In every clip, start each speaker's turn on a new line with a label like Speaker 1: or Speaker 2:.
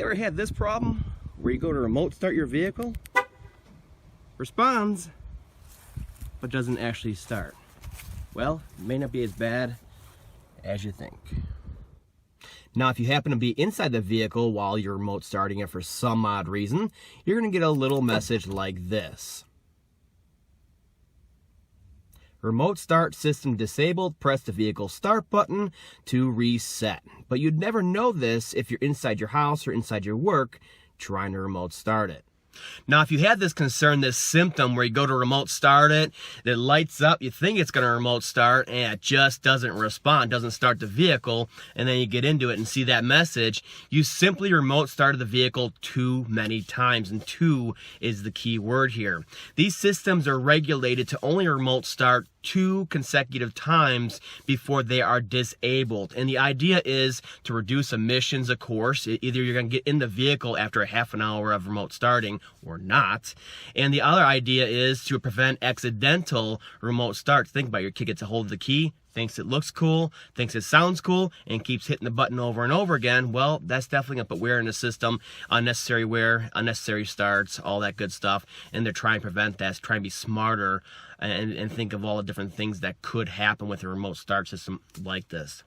Speaker 1: ever had this problem where you go to remote start your vehicle, responds, but doesn't actually start? Well, it may not be as bad as you think. Now, if you happen to be inside the vehicle while you're remote starting it for some odd reason, you're going to get a little message like this. Remote start system disabled, press the vehicle start button to reset. But you'd never know this if you're inside your house or inside your work trying to remote start it. Now, if you have this concern, this symptom where you go to remote start it, it lights up, you think it's going to remote start, and it just doesn't respond, doesn't start the vehicle, and then you get into it and see that message, you simply remote started the vehicle too many times, and too is the key word here. These systems are regulated to only remote start 2 consecutive times before they are disabled. And the idea is to reduce emissions, of course. Either you're going to get in the vehicle after a half an hour of remote starting or not. And the other idea is to prevent accidental remote starts. Think about it. Your kid gets a hold of the key, thinks it looks cool, thinks it sounds cool, and keeps hitting the button over and over again. Well, that's definitely going to put wear in the system, unnecessary wear, unnecessary starts, all that good stuff. And they're trying to prevent that, trying to be smarter and think of all the different things that could happen with a remote start system like this.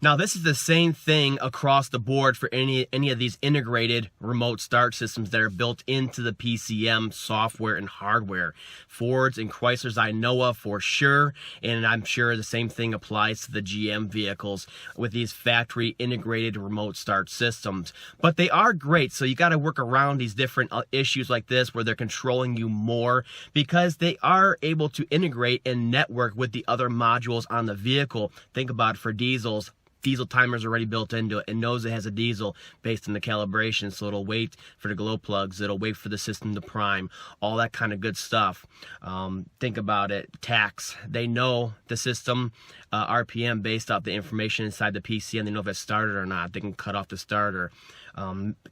Speaker 1: Now, this is the same thing across the board for any of these integrated remote start systems that are built into the PCM software and hardware. Fords and Chryslers I know of for sure, and I'm sure the same thing applies to the GM vehicles with these factory integrated remote start systems. But they are great, so you got to work around these different issues like this where they're controlling you more, because they are able to integrate and network with the other modules on the vehicle. Think about it for diesels. Diesel timer's already built into it. It knows it has a diesel based on the calibration, so it'll wait for the glow plugs, it'll wait for the system to prime, all that kind of good stuff. Think about it. Tax, they know the system RPM based off the information inside the PC, and they know if it's started or not. They can cut off the starter.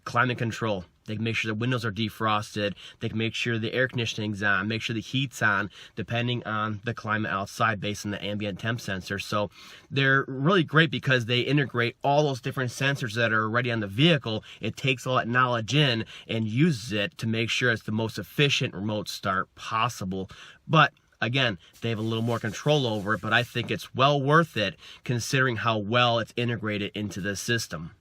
Speaker 1: Climate control, they can make sure the windows are defrosted, they can make sure the air conditioning's on, make sure the heat's on, depending on the climate outside based on the ambient temp sensor. So they're really great because they integrate all those different sensors that are already on the vehicle. It takes all that knowledge in and uses it to make sure it's the most efficient remote start possible. But again, they have a little more control over it, but I think it's well worth it considering how well it's integrated into the system.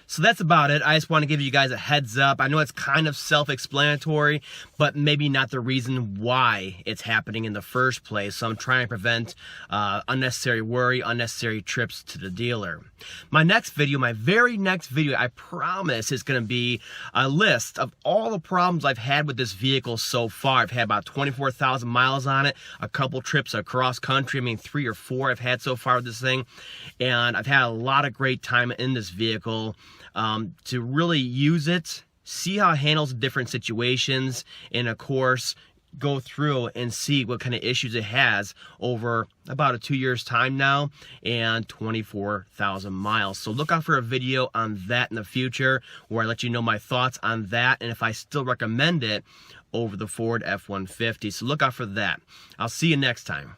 Speaker 1: So that's about it. I just want to give you guys a heads up. I know it's kind of self-explanatory, but maybe not the reason why it's happening in the first place. So I'm trying to prevent unnecessary worry, unnecessary trips to the dealer. My next video, my very next video, I promise, is going to be a list of all the problems I've had with this vehicle so far. I've had about 24,000 miles on it, a couple trips across country. I mean, 3 or 4 I've had so far with this thing. And I've had a lot of great time in this vehicle. To really use it, see how it handles different situations, and of course go through and see what kind of issues it has over about a 2 years time now and 24,000 miles. So look out for a video on that in the future where I let you know my thoughts on that and if I still recommend it over the Ford F-150. So look out for that. I'll see you next time.